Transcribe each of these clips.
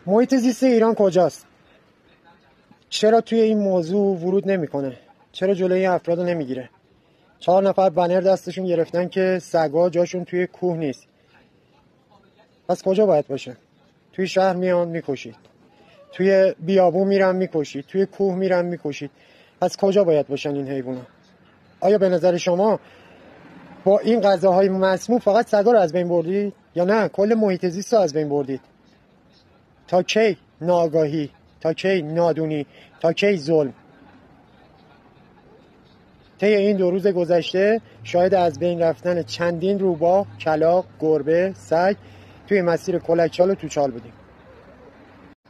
محیط زیست ایران کجاست؟ چرا توی این موضوع ورود نمیکنه؟ چرا جلوی این افراد رو نمیگیره؟ 4 نفر بنر دستشون گرفتن که سگا جاشون توی کوه نیست. پس کجا باید باشه؟ توی شهر میان میکشید، توی بیابون میرن میکشید، توی کوه میرن میکشید. پس کجا باید باشن این حیونا؟ آیا به نظر شما با این غذاهای مسموم فقط سگا رو از بین بردید یا نه کل محیط زیست رو از بین بردید؟ تا کی ناآگاهی؟ تا کی نادونی؟ تا کی ظلم؟ طی این 2 روز گذشته شاهد از بین رفتن چندین روباه، کلاغ، گربه، سگ توی مسیر کلکچال و توچال بودیم.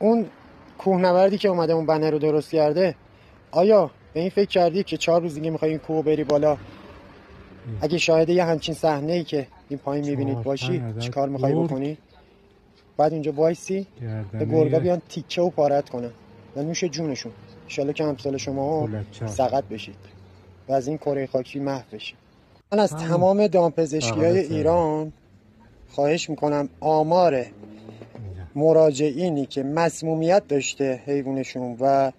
اون کوهنوردی که اومده اون بنر رو درست کرده، آیا به این فکر کردی که 4 روز دیگه میخوای این کوه بری بالا؟ اگه شاهد یه همچین صحنه‌ای که این پایین میبینید باشی چی کار میخوای بکنی؟ بعد اونجا وایسی به گرگا بیان تیکه و پارت کنن و نوش جونشون. انشالله که امثال شما سقط بشید و از این کره خاکی محو بشید. من از تمام دامپزشکی‌های ایران خواهش میکنم آمار مراجعینی که مسمومیت داشته حیوانشون و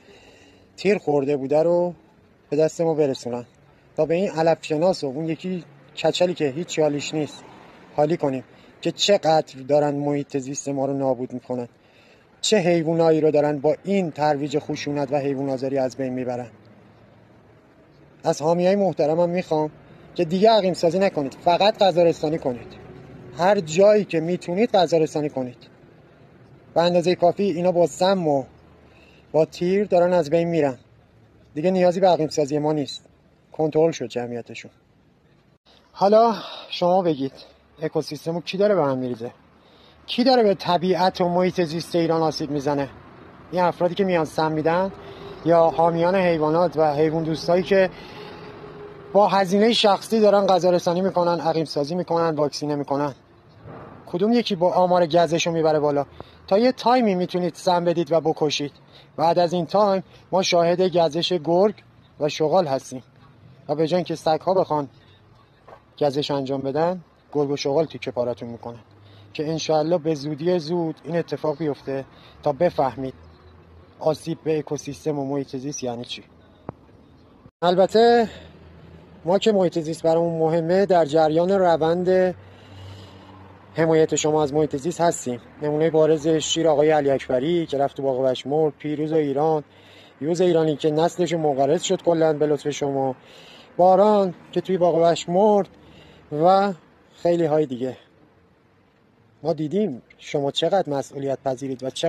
تیر خورده بوده رو به دست ما برسونن تا به این علف شناس و اون یکی کچلی که هیچ حالیش نیست حالی کنیم که چقدر دارن محیط زیست ما رو نابود میکنن، چه حیوانایی رو دارن با این ترویج خشونت و حیوان آزاری از بین میبرن. از حامیای محترمم میخوام که دیگه عقیم سازی نکنید، فقط غذا رسانی کنید. هر جایی که میتونید غذا رسانی کنید. به اندازه کافی اینا با سم و با تیر دارن از بین میرن. دیگه نیازی به عقیم سازی ما نیست. کنترل شد جمعیتشون. حالا شما بگید اکوسیستمو کی داره به هم میریزه؟ کی داره به طبیعت و محیط زیست ایران آسیب میزنه؟ این افرادی که میان سم میدن یا حامیان حیوانات و حیوان دوستایی که با هزینه شخصی دارن غذا رسانی میکنن، عقیم سازی میکنن، واکسینه میکنن؟ کدوم یکی با آمار گزشو میبره بالا؟ تا یه تایمی میتونید سم بدید و بکشید. بعد از این تایم ما شاهد گزش گرگ و شغال هستیم و به جای اینکه سگ‌ها بخوان گزش انجام بدن، گرگ و شغال تیکه پارتون میکنن که انشاءالله به زودی زود این اتفاق بیفته تا بفهمید آسیب به اکوسیستم و محیط زیست یعنی چی. البته ما که محیط زیست برامون مهمه در جریان روند حمایت شما از محیط زیست هستیم. نمونه بارز شیر آقای علی اکبری که رفت تو باغ وحش مرد، پیروز ایران، یوز ایرانی که نسلش منقرض شد کلا به لطف شما، باران که توی باغ وحش مرد و خیلی های دیگه. ما دیدیم شما چقدر مسئولیت پذیرید و چقدر